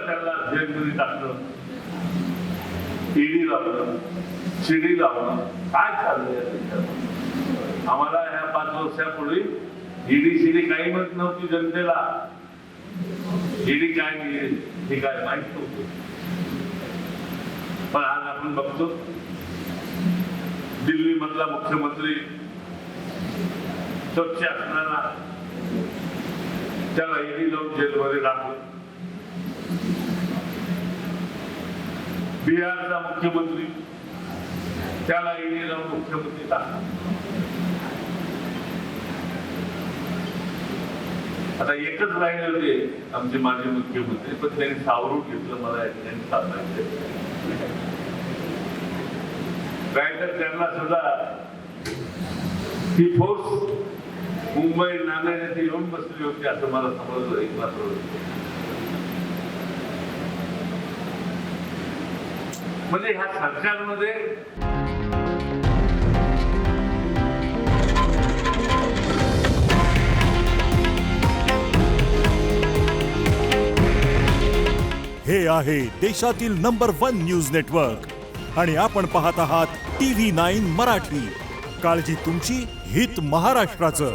त्याला जेलमध्ये टाकलं, ईडी लावलं, शिडी लावलं, काय चाललंय त्याच्यात? आम्हाला ह्या 5 वर्षापूर्वी ईडी शिडी काही माहित नव्हती जनतेला. ईडी काय हे काय माहित नव्हतं. पण आज आपण बघतो दिल्ली मधला मुख्यमंत्री स्वच्छ असणारा त्याला ईडी लावून जेलमध्ये टाकलं. बिहारचा मुख्यमंत्री त्याला ईडी लावून मुख्यमंत्री टाकला. आता एकच राहिले होते आमचे माजी मुख्यमंत्री, पण त्यांनी सावरून घेतलं. मला त्यांनी सांगायचं काय तर त्यांना सुद्धा ही फोर्स मुंबई नांदेड येऊन बसली होती असं मला समजलं. एक मात्र म्हणजे ह्या सरकारमध्ये हे आहे देशातील नंबर 1 न्यूज नेटवर्क आणि आपण पाहत आहात TV9 मराठी. काळजी तुमची, हित महाराष्ट्राचं.